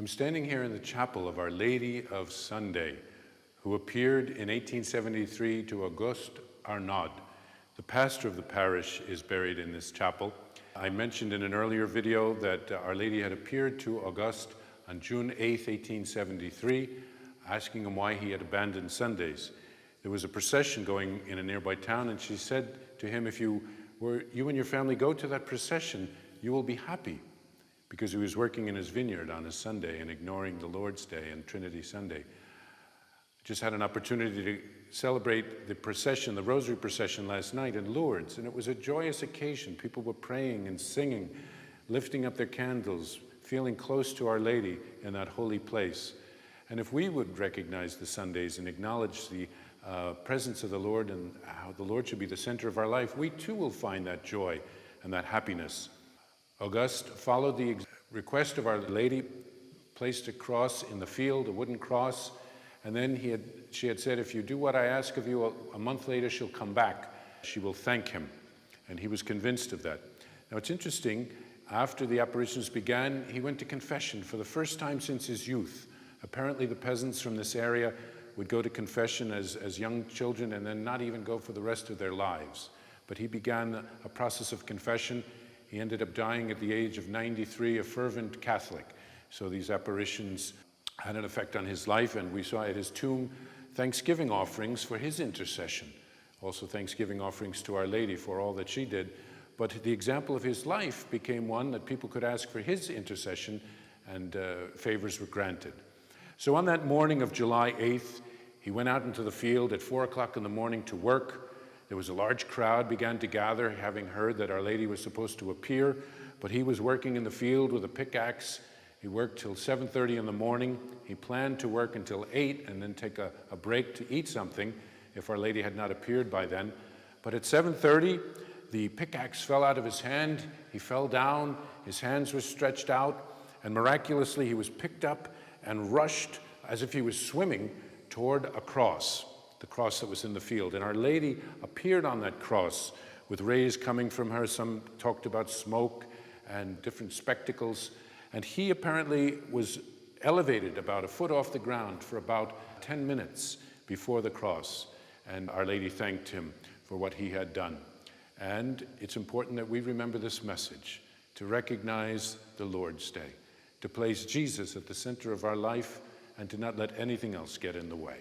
I'm standing here in the chapel of Our Lady of Sunday, who appeared in 1873 to Auguste Arnaud. The pastor of the parish is buried in this chapel. I mentioned in an earlier video that Our Lady had appeared to Auguste on June 8, 1873, asking him why he had abandoned Sundays. There was a procession going in a nearby town, and she said to him, if you and your family go to that procession, you will be happy, because he was working in his vineyard on a Sunday and ignoring the Lord's Day and Trinity Sunday. Just had an opportunity to celebrate the procession, the Rosary procession last night in Lourdes, and it was a joyous occasion. People were praying and singing, lifting up their candles, feeling close to Our Lady in that holy place. And if we would recognize the Sundays and acknowledge the presence of the Lord and how the Lord should be the center of our life, we too will find that joy and that happiness. Auguste followed the request of Our Lady, placed a cross in the field, a wooden cross, and then she had said, if you do what I ask of you, a month later she'll come back. She will thank him. And he was convinced of that. Now it's interesting, after the apparitions began, he went to confession for the first time since his youth. Apparently the peasants from this area would go to confession as young children and then not even go for the rest of their lives. But he began a process of confession. He ended up dying at the age of 93, a fervent Catholic. So these apparitions had an effect on his life, and we saw at his tomb thanksgiving offerings for his intercession. Also thanksgiving offerings to Our Lady for all that she did. But the example of his life became one that people could ask for his intercession, and favors were granted. So on that morning of July 8th, he went out into the field at 4 o'clock in the morning to work. There was a large crowd began to gather, having heard that Our Lady was supposed to appear, but he was working in the field with a pickaxe. He worked till 7:30 in the morning. He planned to work until 8 and then take a break to eat something if Our Lady had not appeared by then. But at 7:30, the pickaxe fell out of his hand. He fell down, his hands were stretched out, and miraculously he was picked up and rushed as if he was swimming toward a cross, the cross that was in the field. And Our Lady appeared on that cross with rays coming from her. Some talked about smoke and different spectacles. And he apparently was elevated about a foot off the ground for about 10 minutes before the cross. And Our Lady thanked him for what he had done. And it's important that we remember this message, to recognize the Lord's Day, to place Jesus at the center of our life, and to not let anything else get in the way.